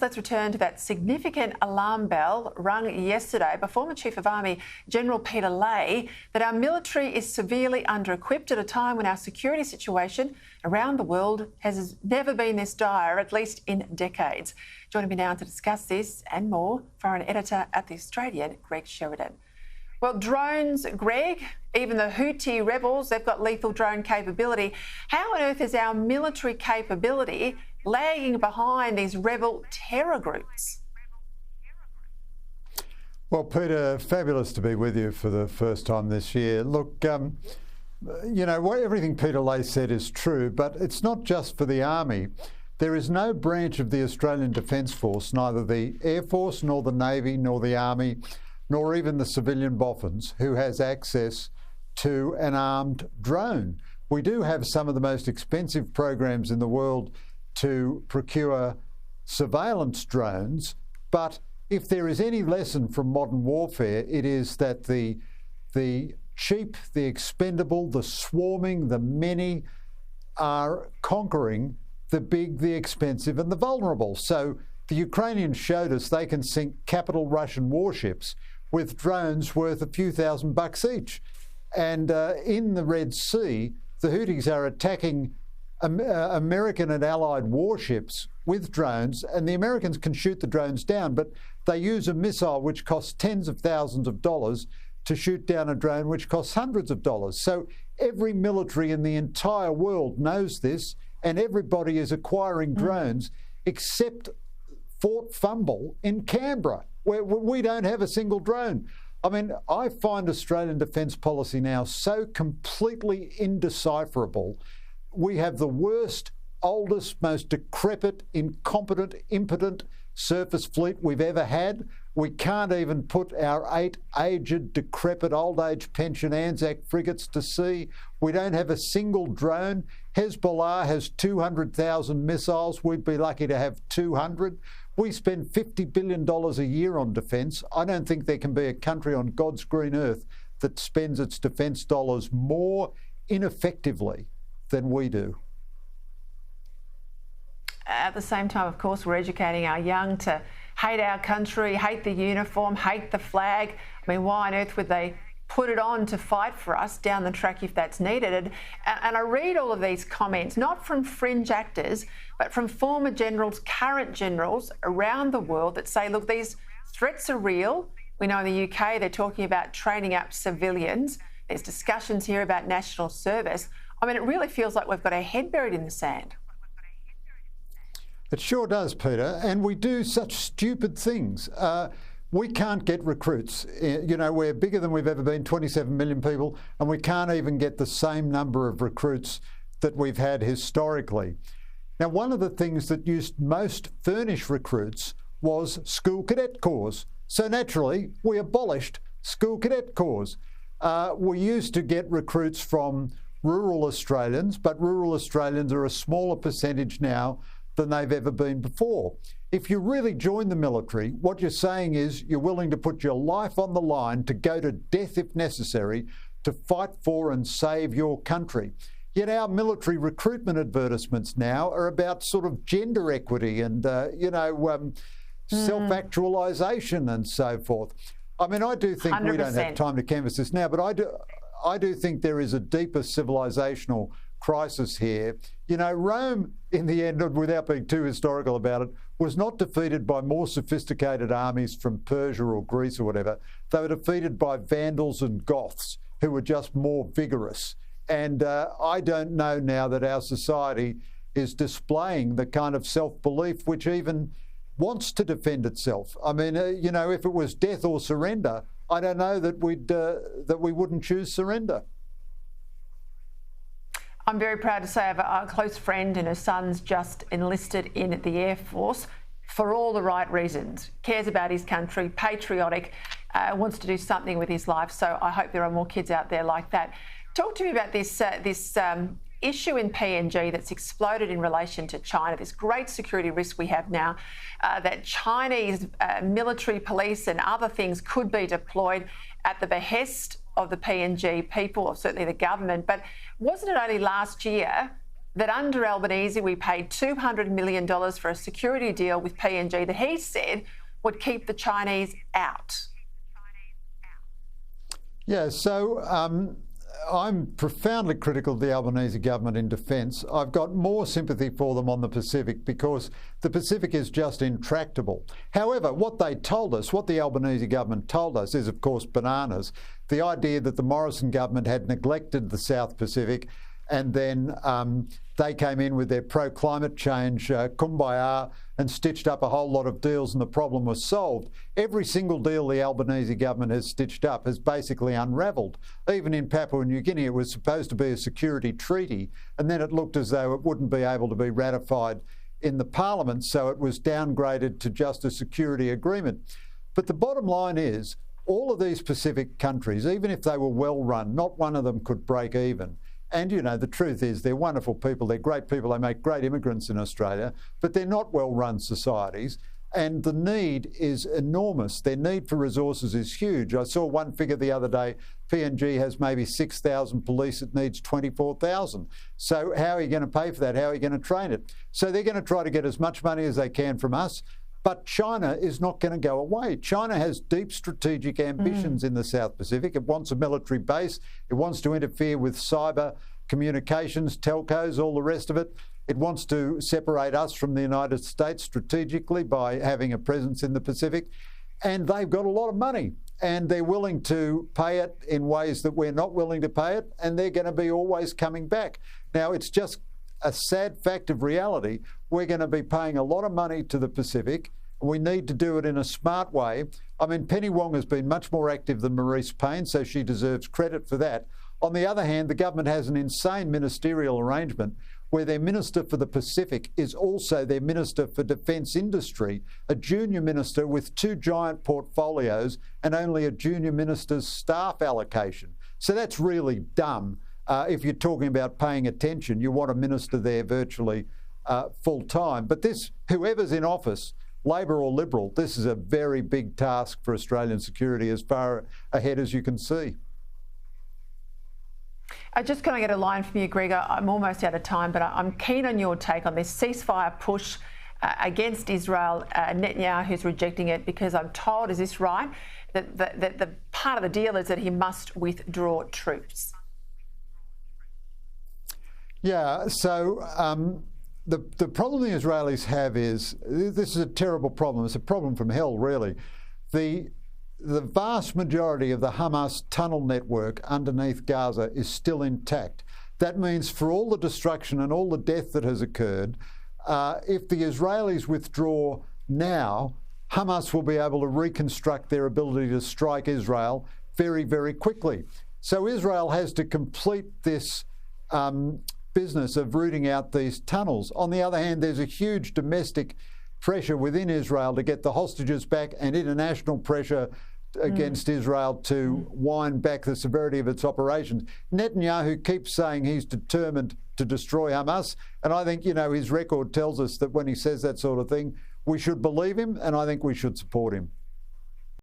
Let's return to that significant alarm bell rung yesterday by former Chief of Army General Peter Lay that our military is severely under-equipped at a time when our security situation around the world has never been this dire, at least in decades. Joining me now to discuss this and more, foreign editor at The Australian, Greg Sheridan. Well, drones, Greg, even the Houthi rebels, they've got lethal drone capability. How on earth is our military capability lagging behind these rebel terror groups? Well, Peter, fabulous to be with you for the first time this year. Look, you know, everything Peter Lay said is true, but it's not just for the Army. There is no branch of the Australian Defence Force, neither the Air Force nor the Navy nor the Army, nor even the civilian boffins, who has access to an armed drone. We do have some of the most expensive programs in the world to procure surveillance drones, but if there is any lesson from modern warfare, it is that the cheap, the expendable, the swarming, the many are conquering the big, the expensive and the vulnerable. So the Ukrainians showed us they can sink capital Russian warships with drones worth a few $1,000s each. And in the Red Sea, the Houthis are attacking American and Allied warships with drones, and the Americans can shoot the drones down, but they use a missile which costs tens of thousands of dollars to shoot down a drone which costs hundreds of dollars. So every military in the entire world knows this, and everybody is acquiring drones except Fort Fumble in Canberra, where we don't have a single drone. I mean, I find Australian defence policy now so completely indecipherable. We have the worst, oldest, most decrepit, incompetent, impotent surface fleet we've ever had. We can't even put our 8 aged, decrepit, old-age pension Anzac frigates to sea. We don't have a single drone. Hezbollah has 200,000 missiles. We'd be lucky to have 200. We spend $50 billion a year on defence. I don't think there can be a country on God's green earth that spends its defence dollars more ineffectively than we do. At the same time, of course, we're educating our young to hate our country, hate the uniform, hate the flag. I mean, why on earth would they put it on to fight for us down the track if that's needed? And I read all of these comments, not from fringe actors, but from former generals, current generals around the world that say, look, these threats are real. We know in the UK they're talking about training up civilians. There's discussions here about national service. I mean, it really feels like we've got our head buried in the sand. It sure does, Peter, and we do such stupid things. We can't get recruits. You know, we're bigger than we've ever been, 27 million people, and we can't even get the same number of recruits that we've had historically. Now, one of the things that used most furnish recruits was school cadet corps. So naturally, we abolished school cadet corps. We used to get recruits from rural Australians, but rural Australians are a smaller percentage now than they've ever been before. If you really join the military, what you're saying is you're willing to put your life on the line to go to death if necessary to fight for and save your country. Yet our military recruitment advertisements now are about sort of gender equity and, self-actualisation and so forth. I mean, I do think 100%. We don't have time to canvass this now, but I do think there is a deeper civilisational crisis here. You know, Rome, in the end, without being too historical about it, was not defeated by more sophisticated armies from Persia or Greece or whatever. They were defeated by Vandals and Goths, who were just more vigorous. And I don't know now that our society is displaying the kind of self-belief which even wants to defend itself. I mean, you know, if it was death or surrender, I don't know that we wouldn't choose surrender. I'm very proud to say I have a close friend and her son's just enlisted in the Air Force for all the right reasons. Cares about his country, patriotic, wants to do something with his life. So I hope there are more kids out there like that. Talk to me about this issue in PNG that's exploded in relation to China, this great security risk we have now, that Chinese military police and other things could be deployed at the behest of the PNG people, or certainly the government. But wasn't it only last year that under Albanese we paid $200 million for a security deal with PNG that he said would keep the Chinese out. Yeah, so I'm profoundly critical of the Albanese government in defence. I've got more sympathy for them on the Pacific because the Pacific is just intractable. However, what they told us, what the Albanese government told us is, of course, bananas. The idea that the Morrison government had neglected the South Pacific and then they came in with their pro-climate change kumbaya and stitched up a whole lot of deals and the problem was solved. Every single deal the Albanese government has stitched up has basically unravelled. Even in Papua New Guinea, it was supposed to be a security treaty, and then it looked as though it wouldn't be able to be ratified in the parliament, so it was downgraded to just a security agreement. But the bottom line is, all of these Pacific countries, even if they were well run, not one of them could break even. And, you know, the truth is they're wonderful people, they're great people, they make great immigrants in Australia, but they're not well-run societies. And the need is enormous. Their need for resources is huge. I saw one figure the other day, PNG has maybe 6,000 police, it needs 24,000. So how are you going to pay for that? How are you going to train it? So they're going to try to get as much money as they can from us. But China is not going to go away. China has deep strategic ambitions in the South Pacific. It wants a military base. It wants to interfere with cyber communications, telcos, all the rest of it. It wants to separate us from the United States strategically by having a presence in the Pacific. And they've got a lot of money. And they're willing to pay it in ways that we're not willing to pay it. And they're going to be always coming back. Now, it's just a sad fact of reality. We're going to be paying a lot of money to the Pacific. We need to do it in a smart way. I mean, Penny Wong has been much more active than Maurice Payne, so she deserves credit for that. On the other hand, the government has an insane ministerial arrangement where their Minister for the Pacific is also their Minister for Defence Industry, a junior minister with two giant portfolios and only a junior minister's staff allocation. So that's really dumb. If you're talking about paying attention, you want a minister there virtually full time. But this, whoever's in office, Labor or Liberal, this is a very big task for Australian security as far ahead as you can see. Just can I get a line from you, Gregor? I'm almost out of time, but I'm keen on your take on this ceasefire push against Israel. Netanyahu's rejecting it because I'm told, is this right, that the part of the deal is that he must withdraw troops? Yeah, so the problem the Israelis have is, this is a terrible problem. It's a problem from hell, really. The vast majority of the Hamas tunnel network underneath Gaza is still intact. That means for all the destruction and all the death that has occurred, if the Israelis withdraw now, Hamas will be able to reconstruct their ability to strike Israel very, very quickly. So Israel has to complete this business of rooting out these tunnels. On the other hand, there's a huge domestic pressure within Israel to get the hostages back and international pressure against Israel to wind back the severity of its operations. Netanyahu keeps saying he's determined to destroy Hamas, and I think, you know, his record tells us that when he says that sort of thing, we should believe him, and I think we should support him.